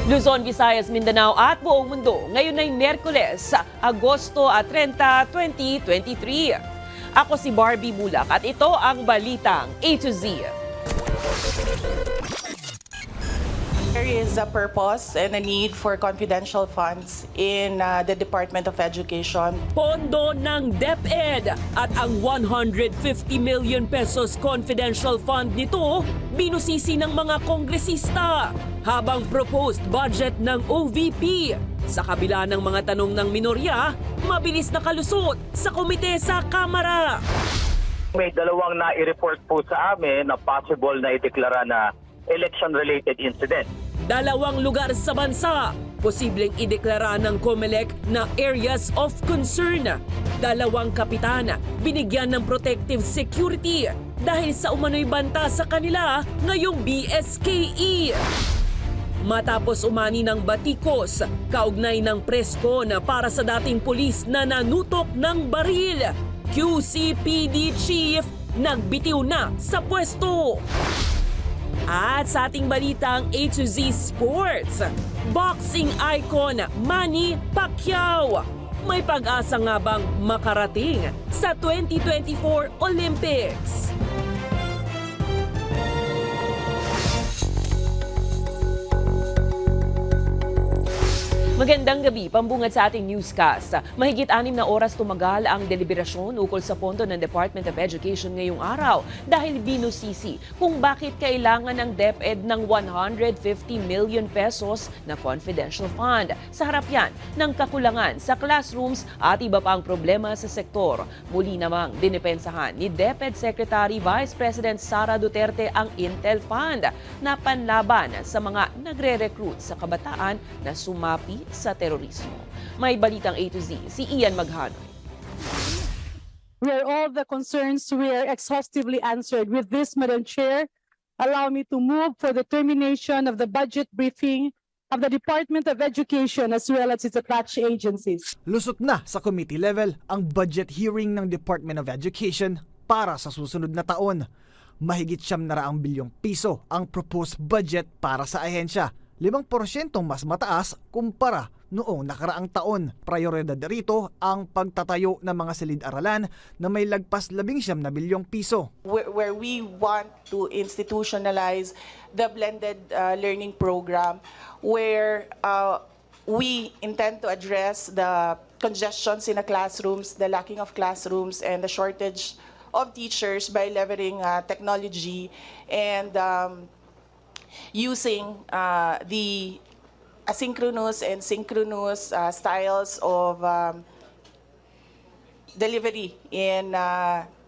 Luzon, Visayas, Mindanao at buong mundo. Ngayon ay Miyerkules, Agosto 30, 2023. Ako si Barbie Bulak at ito ang Balitang A to Z. There is a purpose and a need for confidential funds in the Department of Education. Pondo ng DepEd at ang 150 million pesos confidential fund nito binusisi ng mga kongresista habang proposed budget ng OVP. Sa kabila ng mga tanong ng minorya, mabilis na kalusot sa komite sa Kamara. May dalawang na-i-report po sa amin na possible na ideklara na election-related incident. Dalawang lugar sa bansa, posibleng ideklara ng COMELEC na areas of concern. Dalawang kapitan, binigyan ng protective security dahil sa umano'y banta sa kanila ngayong BSKE. Matapos umani ng batikos, kaugnay ng presko na para sa dating pulis na nanutok ng baril, QCPD Chief nagbitiw na sa pwesto. At sa ating balitang A to Z Sports, boxing icon Manny Pacquiao. May pag-asa nga bang makarating sa 2024 Olympics? Magandang gabi, pambungad sa ating newscast. Mahigit 6 na oras tumagal ang deliberasyon ukol sa pondo ng Department of Education ngayong araw dahil binusisi kung bakit kailangan ng DepEd ng 150 million pesos na confidential fund. Sa harap yan ng kakulangan sa classrooms at iba pang problema sa sektor. Muli namang dinipensahan ni DepEd Secretary Vice President Sara Duterte ang Intel Fund na panlaban sa mga nagre-recruit sa kabataan na sumapi sa terorismo. May balitang A to Z, si Ian Maghanoy. Where all the concerns were exhaustively answered. With this, Madam Chair, allow me to move for the termination of the budget briefing of the Department of Education as well as its attached agencies. Lusot na sa committee level ang budget hearing ng Department of Education para sa susunod na taon. Mahigit 700 bilyong piso ang proposed budget para sa ahensya. 5% mas mataas kumpara noong nakaraang taon. Prioridad rito ang pagtatayo ng mga silid-aralan na may lagpas 11 na bilyong piso. Where we want to institutionalize the blended learning program where we intend to address the congestions in the classrooms, the lacking of classrooms, and the shortage of teachers by leveraging technology and using the asynchronous and synchronous styles of delivery in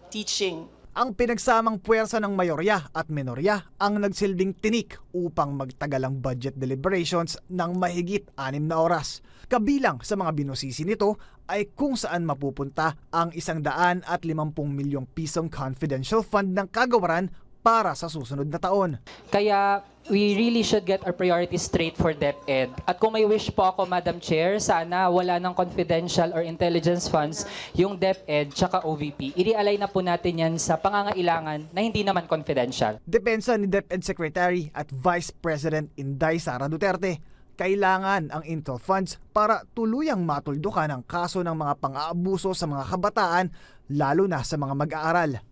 teaching. Ang pinagsamang puwersa ng mayorya at minorya ang nagsilbing tinik upang magtagal ang budget deliberations ng mahigit 6 na oras. Kabilang sa mga binusisi nito ay kung saan mapupunta ang 150 milyong pisong confidential fund ng kagawaran para sa susunod na taon. Kaya we really should get our priorities straight for DepEd. At kung may wish po ako, Madam Chair, sana wala ng confidential or intelligence funds yung DepEd tsaka OVP. I-realign na po natin yan sa pangangailangan na hindi naman confidential. Depensa ni DepEd Secretary at Vice President Inday Sara Duterte. Kailangan ang Intel funds para tuluyang matuldukan ang kaso ng mga pang-aabuso sa mga kabataan, lalo na sa mga mag-aaral.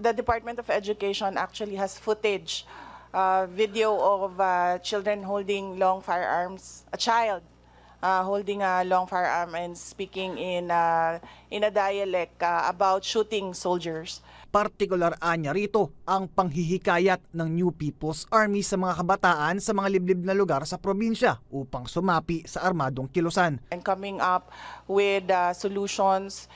The Department of Education actually has footage, video of children holding long firearms, a child holding a long firearm and speaking in a dialect about shooting soldiers. Partikular anya rito ang panghihikayat ng New People's Army sa mga kabataan sa mga liblib na lugar sa probinsya upang sumapi sa armadong kilusan. And coming up with solutions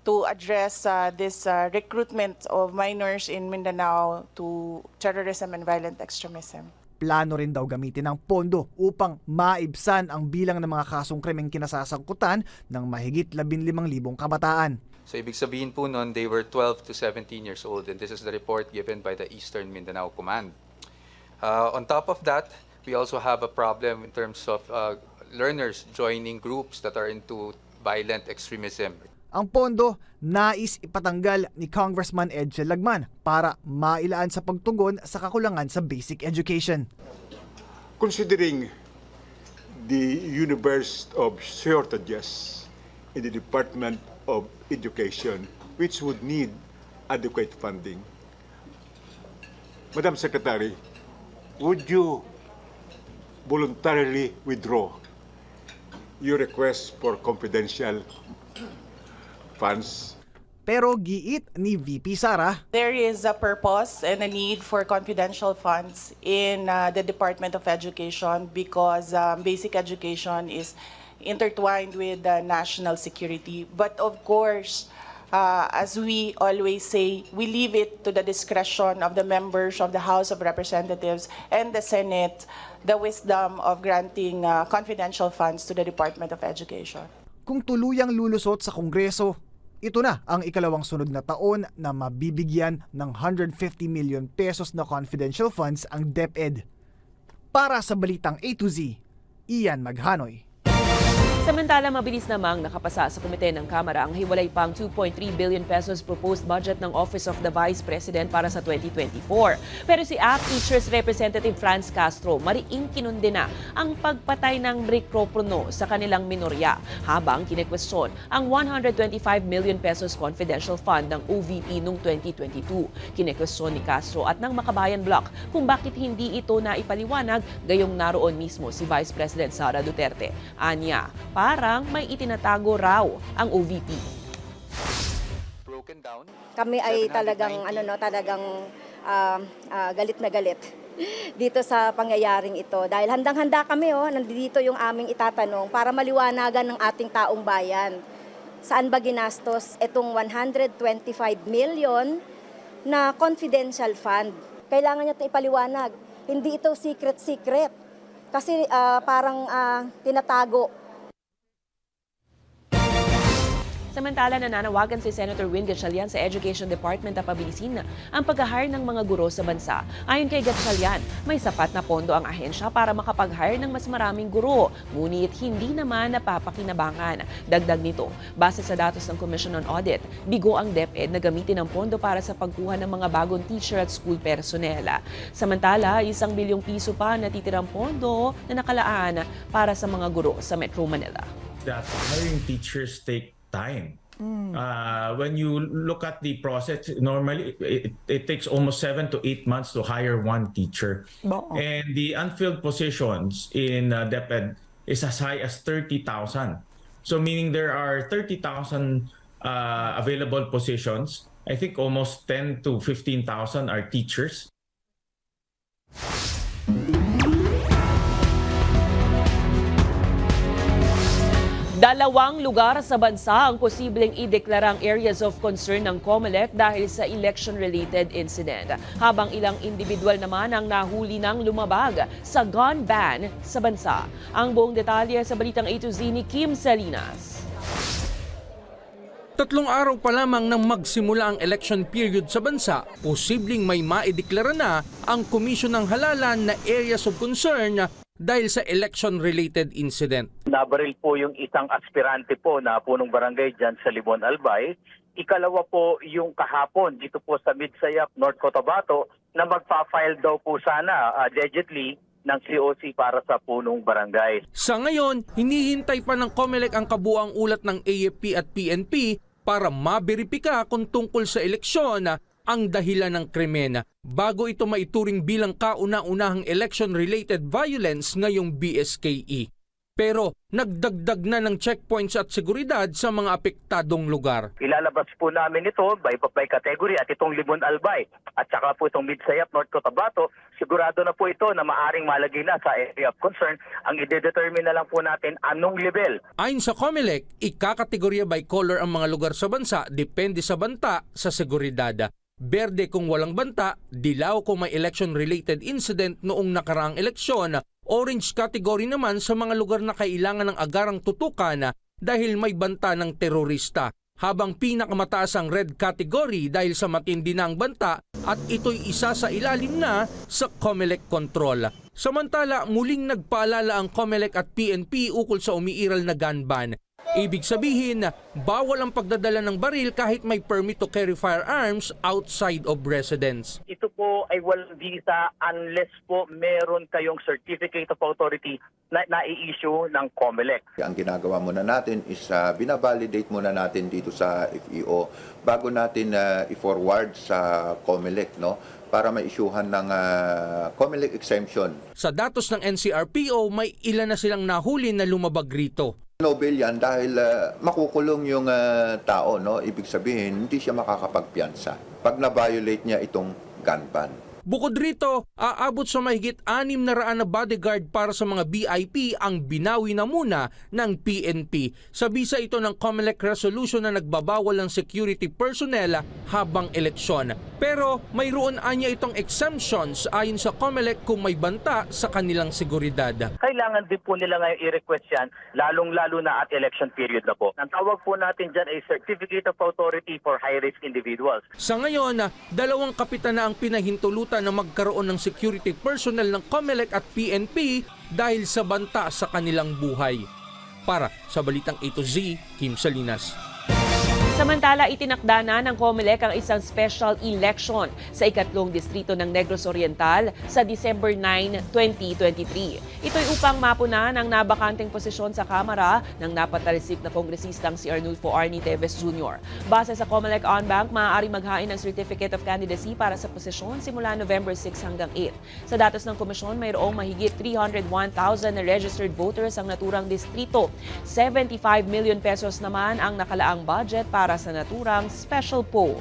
to address this recruitment of minors in Mindanao to terrorism and violent extremism. Plano rin daw gamitin ang pondo upang maibsan ang bilang ng mga kasong krimeng kinasasangkutan ng mahigit 15,000 kabataan. So ibig sabihin po nun, they were 12 to 17 years old, and this is the report given by the Eastern Mindanao Command. On top of that, we also have a problem in terms of learners joining groups that are into violent extremism. Ang pondo nais ipatanggal ni Congressman Edsel Lagman para mailaan sa pagtugon sa kakulangan sa basic education. Considering the universe of shortages in the Department of Education, which would need adequate funding. Madam Secretary, would you voluntarily withdraw your request for confidential funds? Pero giit ni VP Sara, There is a purpose and a need for confidential funds in the Department of Education because basic education is intertwined with national security. But of course, as we always say, we leave it to the discretion of the members of the House of Representatives and the Senate, the wisdom of granting confidential funds to the Department of Education. kung tuluyang lulusot sa Kongreso, ito na ang ikalawang sunod na taon na mabibigyan ng 150 million pesos na confidential funds ang DepEd. Para sa Balitang A to Z, Ian Maghanoy. Samantala, mabilis namang nakapasa sa komite ng Kamara ang hiwalay pang 2.3 billion pesos proposed budget ng Office of the Vice President para sa 2024. Pero si APT Teachers Representative Franz Castro mariing kinundi na ang pagpatay ng BRIC pro bono sa kanilang minorya habang kinekwestiyon ang 125 million pesos confidential fund ng OVP noong 2022. Kinekwestiyon ni Castro at ng Makabayan Bloc kung bakit hindi ito naipaliwanag gayong naroon mismo si Vice President Sara Duterte. Anya, parang may itinatago raw ang OVP. Broken down. Kami ay talagang galit na galit dito sa pangyayaring ito dahil handang-handa kami nandito yung aming itatanong para maliwanagan ng ating taong bayan. Saan ba ginastos itong 125 million na confidential fund? Kailangan niya ito ipaliwanag. Hindi ito secret kasi parang tinatago. Samantala, nananawagan si Senator Win Gatchalian sa Education Department na pabilisin ang pag-hire ng mga guro sa bansa. Ayon kay Gatchalian, may sapat na pondo ang ahensya para makapag-hire ng mas maraming guro, ngunit hindi naman napapakinabangan. Dagdag nito, base sa datos ng Commission on Audit, bigo ang DepEd na gamitin ang pondo para sa pagkuha ng mga bagong teacher at school personnel. Samantala, 1 bilyong piso pa natitirang pondo na nakalaan para sa mga guro sa Metro Manila. That hiring teachers take time. When you look at the process, normally it takes almost 7 to 8 months to hire one teacher. And the unfilled positions in DepEd is as high as 30,000. So meaning there are 30,000 available positions. I think almost 10 to 15,000 are teachers. Dalawang lugar sa bansa ang posibleng ideklarang areas of concern ng COMELEC dahil sa election-related incident. Habang ilang individual naman ang nahuli ng lumabag sa gun ban sa bansa. Ang buong detalye sa Balitang A to Z ni Kim Salinas. 3 araw pa lamang nang magsimula ang election period sa bansa, posibleng may maideklara na ang Komisyon ng Halalan na areas of concern dahil sa election-related incident. Nabaril po yung isang aspirante po na punong barangay dyan sa Libon Albay. Ikalawa po yung kahapon dito po sa Midsayap, North Cotabato na magpa-file daw po sana allegedly ng COC para sa punong barangay. Sa ngayon, hinihintay pa ng COMELEC ang kabuuang ulat ng AFP at PNP para maberipika kung tungkol sa eleksyon ang dahilan ng krimen bago ito maituring bilang kauna-unahang election-related violence ngayong BSKE. Pero nagdagdag na ng checkpoints at seguridad sa mga apektadong lugar. Ilalabas po namin ito by category at itong Libon Albay at saka po itong Midsayap, North Cotabato, sigurado na po ito na maaring malagay na sa area of concern. Ang i-determine na lang po natin anong level. Ayon sa COMELEC, ikakategorya by color ang mga lugar sa bansa depende sa banta sa seguridad. Berde kung walang banta, dilaw kung may election-related incident noong nakaraang eleksyon, orange category naman sa mga lugar na kailangan ng agarang tutukan dahil may banta ng terorista, habang pinakamataas ang red category dahil sa matindi na ang banta at ito'y isa sa ilalim na sa COMELEC control. Samantala, muling nagpaalala ang COMELEC at PNP ukol sa umiiral na gun ban. Ibig sabihin, bawal ang pagdadala ng baril kahit may permit to carry firearms outside of residence. Ito po ay walang visa unless po meron kayong certificate of authority na nai-issue ng COMELEC. Ang ginagawa muna natin is binavalidate muna natin dito sa FEO bago natin i-forward sa COMELEC, no? Para ma-issuehan ng COMELEC exemption. Sa datos ng NCRPO, may ilan na silang nahuli na lumabag rito. Nobel yan dahil makukulong yung tao, no? Ibig sabihin, hindi siya makakapagpiyansa pag na-violate niya itong gun ban. Bukod rito, aabot sa mahigit 600 na bodyguard para sa mga VIP ang binawi na muna ng PNP. Sa bisa ito ng COMELEC resolution na nagbabawal ng security personnel habang eleksyon. Pero mayroon anya itong exemptions ayon sa COMELEC kung may banta sa kanilang seguridad. Kailangan din po nila ngayon i-request yan, lalong-lalo na at election period na po. Ang tawag po natin dyan ay Certificate of Authority for High-Risk Individuals. Sa ngayon, 2 kapitan na ang pinahintulutan na magkaroon ng security personnel ng COMELEC at PNP dahil sa banta sa kanilang buhay. Para sa Balitang A to Z, Kim Salinas. Samantala, itinakda na ng COMELEC ang isang special election sa ikatlong distrito ng Negros Oriental sa December 9, 2023. Ito'y upang mapunan ang nabakanteng posisyon sa Kamara ng napatalsik na kongresistang si Arnulfo Arnie Teves Jr. Base sa COMELEC OnBank, maaari maghain ng Certificate of Candidacy para sa posisyon simula November 6 hanggang 8. Sa datos ng komisyon, mayroong mahigit 301,000 na registered voters ang naturang distrito. 75 million pesos naman ang nakalaang budget para sa naturang special poll.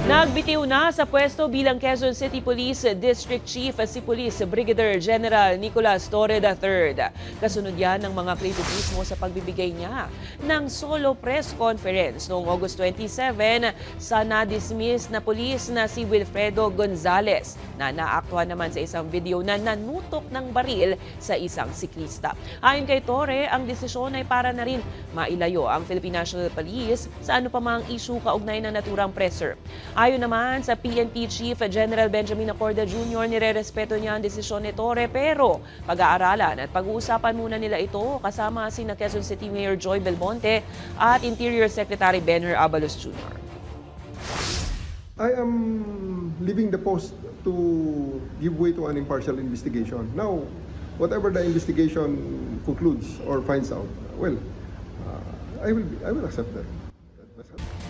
Nagbitiw na sa pwesto bilang Quezon City Police District Chief si Police Brigadier General Nicolas Torre III. Kasunod yan ng mga kritisismo sa pagbibigay niya ng solo press conference noong August 27 sa na-dismiss na pulis na si Wilfredo Gonzales na naaktuhan naman sa isang video na nanutok ng baril sa isang siklista. Ayon kay Torre, ang desisyon ay para na rin mailayo ang Philippine National Police sa ano pa mang issue kaugnay ng naturang presser. Ayon naman sa PNP Chief General Benjamin Acorda Jr., nirerespeto niya ang desisyon ni Torre pero pag-aaralan at pag-uusapan muna nila ito kasama sina Quezon City Mayor Joy Belmonte at Interior Secretary Benher Abalos Jr. I am leaving the post to give way to an impartial investigation. Now, whatever the investigation concludes or finds out, well, I will accept that.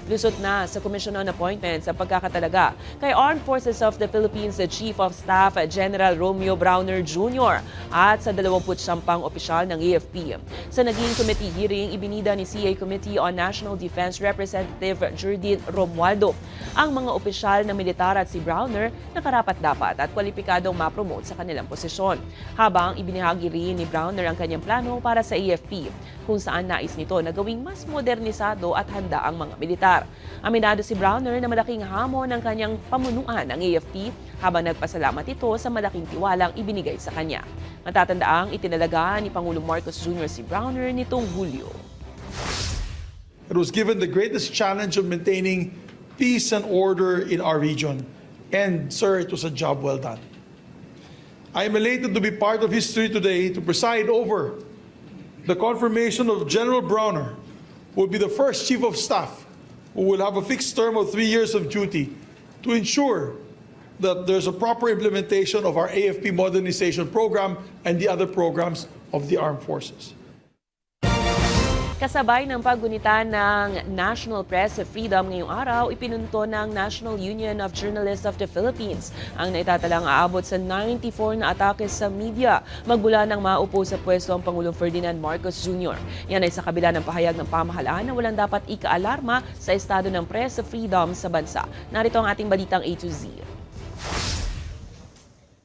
Lusot na sa Commission on Appointments ang pagkakatalaga kay Armed Forces of the Philippines Chief of Staff General Romeo Browner Jr. at sa 29 opisyal ng AFP. Sa naging committee hearing, ibinida ni CA Committee on National Defense Representative Jurdin Romualdo ang mga opisyal na militar at si Browner na karapat-dapat at kwalipikadong ma-promote sa kanilang posisyon. Habang ibinahagi rin ni Browner ang kanyang plano para sa AFP, kung saan nais nito na gawing mas modernisado at handa ang mga militar. Aminado si Browner na malaking hamon ang kanyang pamunuan ng AFP habang nagpasalamat ito sa malaking tiwalang ibinigay sa kanya. Matatandaang itinalaga ni Pangulong Marcos Jr. si Browner nitong Hulyo. It was given the greatest challenge of maintaining peace and order in our region. And, sir, it was a job well done. I am elated to be part of history today to preside over the confirmation of General Browner, who will be the first Chief of Staff who will have a fixed term of 3 years of duty to ensure that there's a proper implementation of our AFP modernization program and the other programs of the armed forces. Kasabay ng paggunita ng National Press Freedom ngayong araw, ipinunto ng National Union of Journalists of the Philippines ang naitatalang aabot sa 94 na atake sa media magmula nang maupo sa pwesto ang Pangulong Ferdinand Marcos Jr. Yan ay sa kabila ng pahayag ng pamahalaan na walang dapat ika-alarma sa estado ng press freedom sa bansa. Narito ang ating balitang A to Z.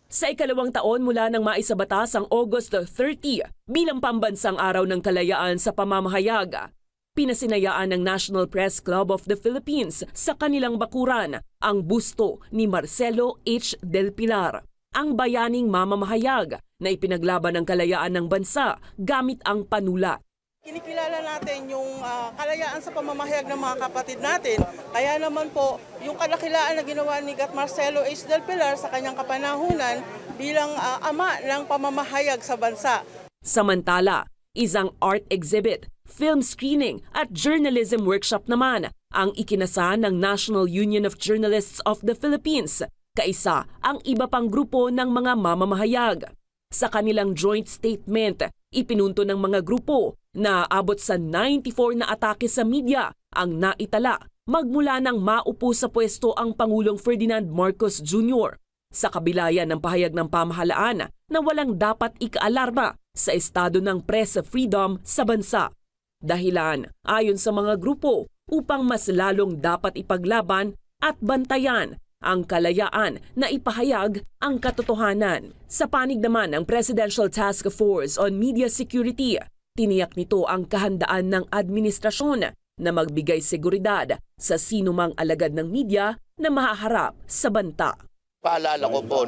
Sa ikalawang taon mula nang maisabatas ang August 30 bilang pambansang araw ng kalayaan sa pamamahayag, pinasinayaan ng National Press Club of the Philippines sa kanilang bakuran ang busto ni Marcelo H. Del Pilar, ang bayaning mamamahayag na ipinaglaban ng kalayaan ng bansa gamit ang panulat. Kinikilala natin yung kalayaan sa pamamahayag ng mga kapatid natin. Kaya naman po, yung kadakilaan na ginawa ni Gat Marcelo H. Del Pilar sa kanyang kapanahunan bilang ama ng pamamahayag sa bansa. Samantala, isang art exhibit, film screening at journalism workshop naman ang ikinasa ng National Union of Journalists of the Philippines, kaisa ang iba pang grupo ng mga mamamahayag. Sa kanilang joint statement, ipinunto ng mga grupo na abot sa 94 na atake sa media ang naitala magmula nang maupo sa pwesto ang Pangulong Ferdinand Marcos Jr. sa kabilayan ng pahayag ng pamahalaan na walang dapat ikaalarma sa estado ng press freedom sa bansa. Dahilan, ayon sa mga grupo, upang mas lalong dapat ipaglaban at bantayan ang kalayaan na ipahayag ang katotohanan. Sa panig naman ng Presidential Task Force on Media Security, tiniyak nito ang kahandaan ng administrasyon na magbigay seguridad sa sinumang alagad ng media na mahaharap sa banta. Paalala ko po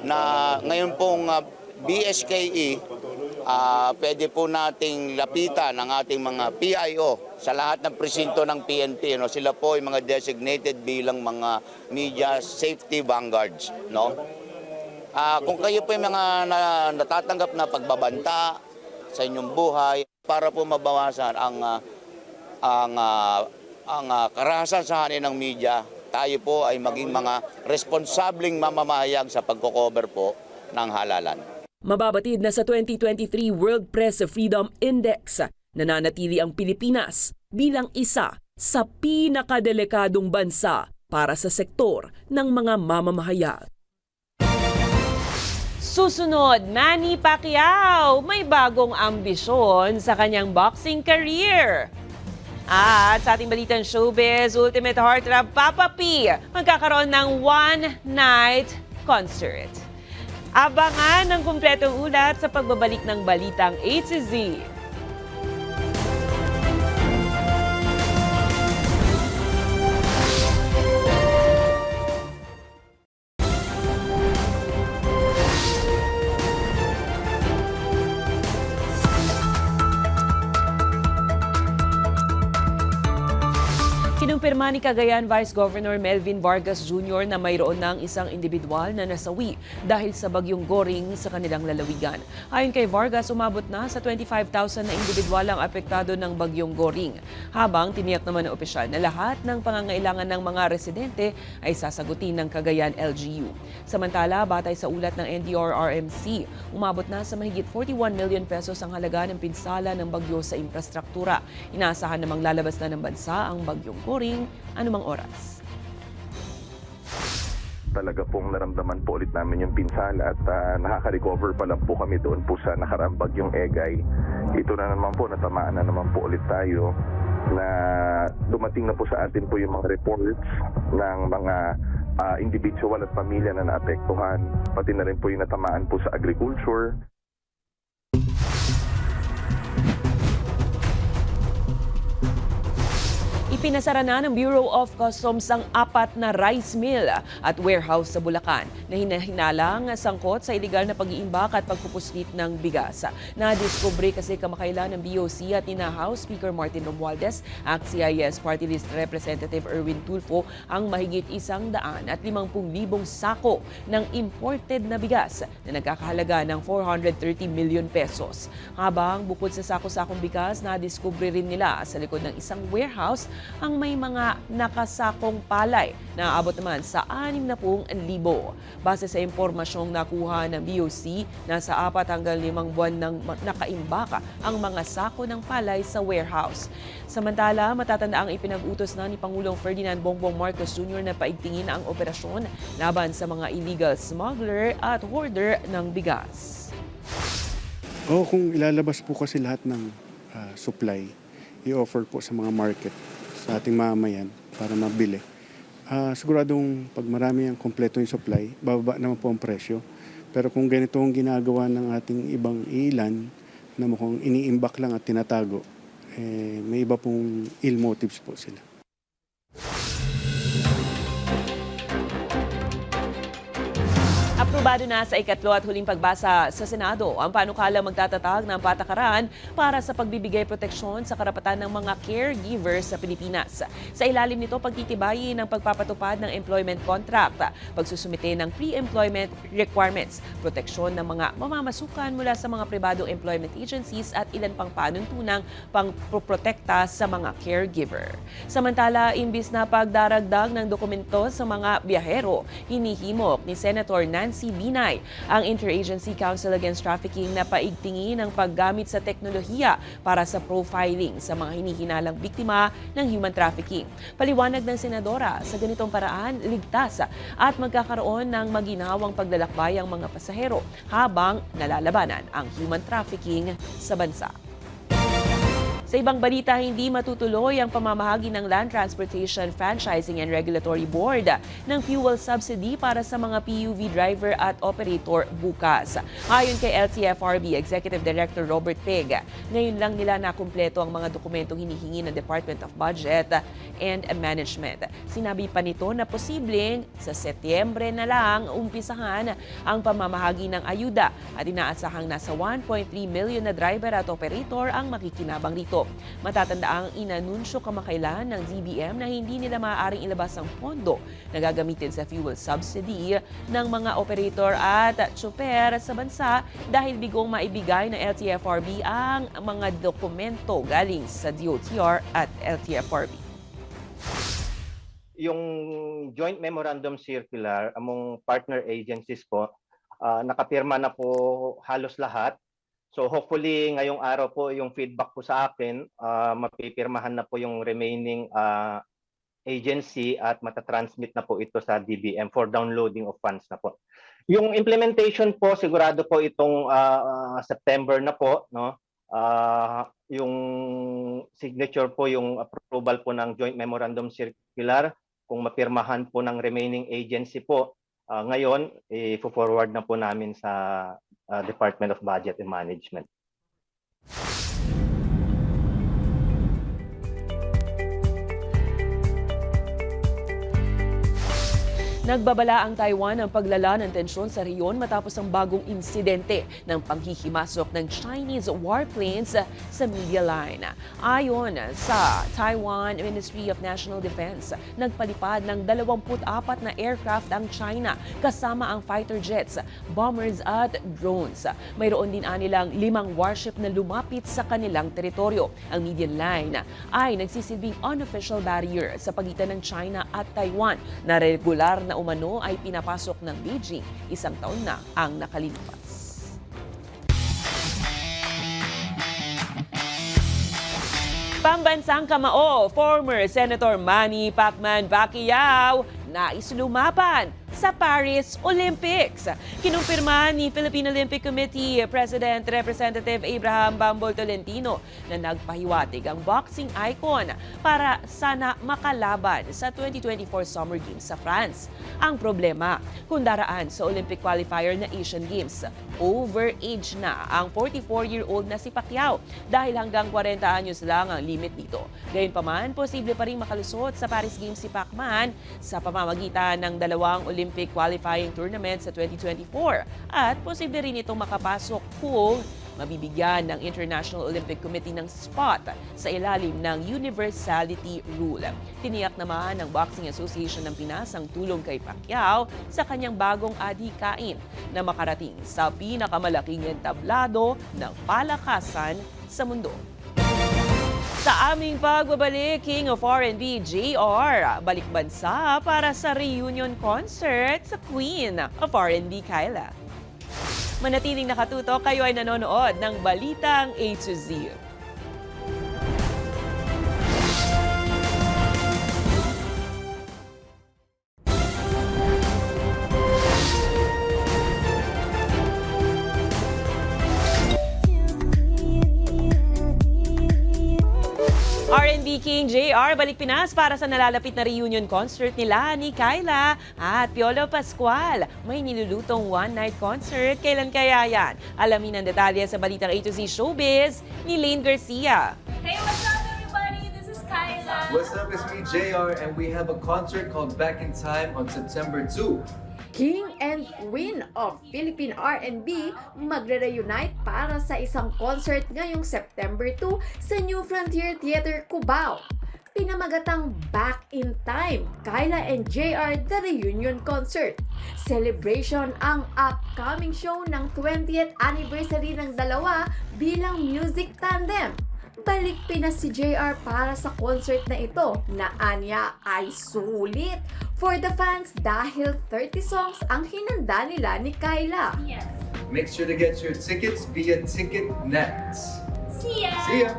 na ngayon pong BSKE, pwede po nating lapitan ang ating mga PIO sa lahat ng presinto ng PNP. Sila po ay mga designated bilang mga media safety vanguards. Kung kayo po yung mga natatanggap na pagbabanta sa inyong buhay para po mabawasan ang karahasan sa hanin ng media, tayo po ay maging mga responsableng mamamahayag sa pagko-cover po ng halalan. Mababatid na sa 2023 World Press Freedom Index, nananatili ang Pilipinas bilang isa sa pinakadelikadong bansa para sa sektor ng mga mamamahayag. Susunod, Manny Pacquiao may bagong ambisyon sa kanyang boxing career. At sa ating balitang showbiz, Ultimate Heartthrob Papa P magkakaroon ng one-night concert. Abangan ang kumpletong ulat sa pagbabalik ng Balitang A to Z. Kinumpirma ni Cagayan Vice Governor Melvin Vargas Jr. na mayroon ng isang individual na nasawi dahil sa bagyong Goring sa kanilang lalawigan. Ayon kay Vargas, umabot na sa 25,000 na individual ang apektado ng bagyong Goring. Habang tiniyak naman ng opisyal na lahat ng pangangailangan ng mga residente ay sasagutin ng Cagayan LGU. Samantala, batay sa ulat ng NDRRMC, umabot na sa mahigit 41 million pesos ang halaga ng pinsala ng bagyo sa infrastruktura. Inaasahan namang lalabas na ng bansa ang bagyong Goring anumang oras. Talaga pong naramdaman po ulit namin yung pinsala at nakaka-recover pa lang po kami doon po sa nakaraang bagyong Egay. Ito na naman po, natamaan na naman po ulit tayo na dumating na po sa atin po yung mga reports ng mga individual at pamilya na naapektuhan. Pati na rin po yung natamaan po sa agriculture. Ipinasara na ng Bureau of Customs ang 4 na rice mill at warehouse sa Bulacan na hinahinalang sangkot sa iligal na pag-iimbak at pagpupuslit ng bigas. Nadiskubre kasi kamakailan ng BOC at ni House Speaker Martin Romualdez, ACT-CIS Party List Representative Erwin Tulfo ang mahigit 150,000 sako ng imported na bigas na nagkakahalaga ng 430 million pesos. Habang bukod sa sako-sakong bigas, nadiskubre rin nila sa likod ng isang warehouse ang may mga nakasakong palay na aabot naman sa 60,000. Base sa impormasyong nakuha ng BOC, nasa 4 hanggang 5 buwan nang nakaimbaka ang mga sako ng palay sa warehouse. Samantala, matatanda ang ipinag-utos na ni Pangulong Ferdinand Bongbong Marcos Jr. na paigtingin ang operasyon laban sa mga illegal smuggler at hoarder ng bigas. Kung ilalabas po kasi lahat ng supply, i-offer po sa mga market, sa ating mamamayan para mabili. Siguradong pag marami ang kompleto yung supply, bababa naman po ang presyo. Pero kung ganito ang ginagawa ng ating ibang ilan na mukhang iniimbak lang at tinatago, may iba pong ill motives po sila. Aprobado na sa ikatlo at huling pagbasa sa Senado ang panukalang magtatatag ng patakaran para sa pagbibigay proteksyon sa karapatan ng mga caregivers sa Pilipinas. Sa ilalim nito, pagtitibayin ng pagpapatupad ng employment contract, pagsusumite ng pre-employment requirements, proteksyon ng mga mamamasukan mula sa mga pribadong employment agencies at ilan pang panuntunang pangprotekta sa mga caregiver. Samantala, imbis na pagdaragdag ng dokumento sa mga biyahero, hinihimok ni Senator Nancy Binay ang Interagency Council Against Trafficking na paigtingin ang paggamit sa teknolohiya para sa profiling sa mga hinihinalang biktima ng human trafficking. Paliwanag ng senadora, sa ganitong paraan, ligtas at magkakaroon ng maginawang paglalakbay ang mga pasahero habang nalalabanan ang human trafficking sa bansa. Sa ibang balita, hindi matutuloy ang pamamahagi ng Land Transportation Franchising and Regulatory Board ng fuel subsidy para sa mga PUV driver at operator bukas. Ayon kay LTFRB Executive Director Robert Peg, ngayon lang nila nakumpleto ang mga dokumentong hinihingi ng Department of Budget and Management. Sinabi pa nito na posibleng sa Setyembre na lang umpisahan ang pamamahagi ng ayuda at inaasahang nasa 1.3 million na driver at operator ang makikinabang rito. Matatandaang inanunsyo kamakailan ng DBM na hindi nila maaaring ilabas ang pondo na gagamitin sa fuel subsidy ng mga operator at tsuper sa bansa dahil bigong maibigay ng LTFRB ang mga dokumento galing sa DOTR at LTFRB. Yung joint memorandum circular among partner agencies po, nakapirma na po halos lahat. So hopefully ngayong araw po yung feedback po sa akin, mapipirmahan na po yung remaining agency at matatransmit na po ito sa DBM for downloading of funds na po. Yung implementation po sigurado po itong September na po, no? Yung signature po, yung approval po ng joint memorandum circular, kung mapirmahan po ng remaining agency po, ngayon i-forward na po namin sa Department of Budget and Management. Nagbabala ang Taiwan ng paglala ng tensyon sa rehiyon matapos ang bagong insidente ng panghihimasok ng Chinese warplanes sa media line. Ayon sa Taiwan Ministry of National Defense, nagpalipad ng 24 na aircraft ang China kasama ang fighter jets, bombers at drones. Mayroon din anilang 5 warship na lumapit sa kanilang teritoryo. Ang median line ay nagsisilbing unofficial barrier sa pagitan ng China at Taiwan na regular na umano ay pinapasok ng Beijing. 1 taon na ang nakalipas. Pambansang kamao, former Senator Manny Pacman Pacquiao nais lumaban sa Paris Olympics. Kinumpirma ni Philippine Olympic Committee President Representative Abraham Bambol Tolentino na nagpahiwatig ang boxing icon para sana makalaban sa 2024 Summer Games sa France. Ang problema, kung daraan sa Olympic qualifier na Asian Games, overage na ang 44-year-old na si Pacquiao dahil hanggang 40 anyos lang ang limit dito. Gayunpaman, posible pa rin makalusot sa Paris Games si Pacman sa pamamagitan ng 2 Olympic qualifying tournament sa 2024 at posible rin itong makapasok kung mabibigyan ng International Olympic Committee ng spot sa ilalim ng universality rule. Tiniyak naman ng Boxing Association ng Pinas ang tulong kay Pacquiao sa kanyang bagong adhikain na makarating sa pinakamalaking entablado ng palakasan sa mundo. Sa aming pagbabalik, King of R&B JR, balik bansa para sa reunion concert sa Queen of R&B Kyla. Manatiling nakatutok, kayo ay nanonood ng Balitang A to Z. R&B King JR, balik Pinas para sa nalalapit na reunion concert nila ni Kyla at Piolo Pascual. May nilulutong one-night concert. Kailan kaya yan? Alamin ang detalye sa Balitang A to Z Showbiz ni Lane Garcia. Hey, what's up everybody? This is Kyla. What's up, it's me JR and we have a concert called Back in Time on September 2. King and Queen of Philippine R&B magre-reunite para sa isang concert ngayong September 2 sa New Frontier Theater, Cubao. Pinamagatang Back in Time, Kyla and JR The Reunion Concert. Celebration ang upcoming show ng 20th anniversary ng dalawa bilang music tandem. Balik Pinas si JR para sa concert na ito na anya ay sulit for the fans dahil 30 songs ang hinanda nila ni Kyla. Make sure to get your tickets via Ticketnet. See ya! See ya!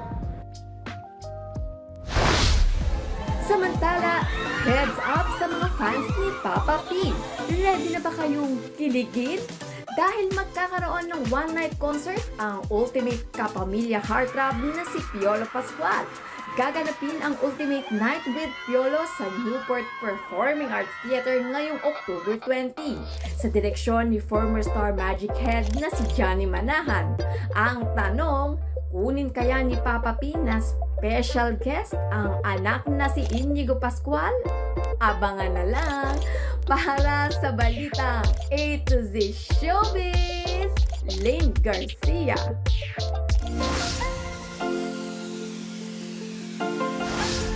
Samantala, heads up sa mga fans ni Papa P. Ready na ba kayong kiligin? Dahil magkakaroon ng one-night concert ang ultimate kapamilya heartthrob na si Piolo Pascual. Gaganapin ang Ultimate Night with Piolo sa Newport Performing Arts Theater ngayong October 20. Sa direksyon ni former Star Magic Head na si Johnny Manahan. Ang tanong, kunin kaya ni Papa P na special guest ang anak na si Inigo Pascual? Abangan na lang para sa balitang A to Z Showbiz, Lynn Garcia.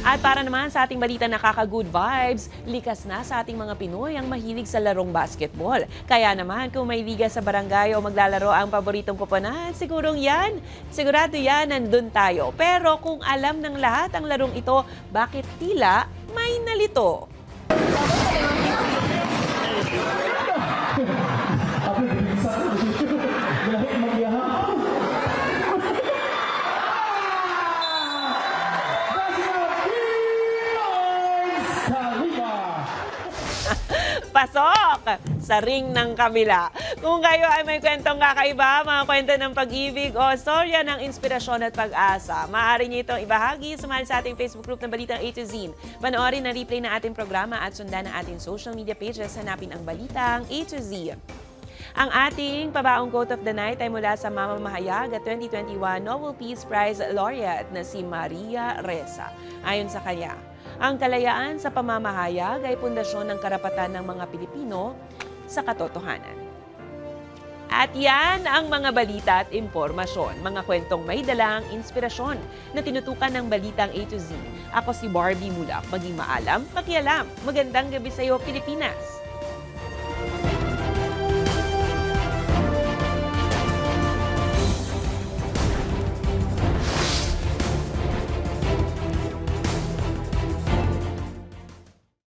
At para naman sa ating balita nakaka-good vibes, likas na sa ating mga Pinoy ang mahilig sa larong basketball. Kaya naman kung may liga sa barangay o maglalaro ang paboritong koponan, siguro yan nandun tayo. Pero kung alam ng lahat ang larong ito, bakit tila may nalito? Pasok sa ring ng kabila. Kung kayo ay may kwentong kakaiba, mga kwento ng pag-ibig o storya ng inspirasyon at pag-asa, maaari niyo itong ibahagi. Sumali sa ating Facebook group ng Balitang A to Z. Panoorin na replay na ating programa at sundan na ating social media pages. Hanapin ang Balitang A to Z. Ang ating pabaong quote of the night ay mula sa mamamahayag at 2021 Nobel Peace Prize laureate na si Maria Ressa. Ayon sa kanya, ang kalayaan sa pamamahayag ay pundasyon ng karapatan ng mga Pilipino sa katotohanan. At yan ang mga balita at impormasyon, mga kwentong may dalang inspirasyon na tinutukan ng Balitang A to Z. Ako si Barbie Mulak, maging maalam, pakialam. Magandang gabi sa iyo, Pilipinas!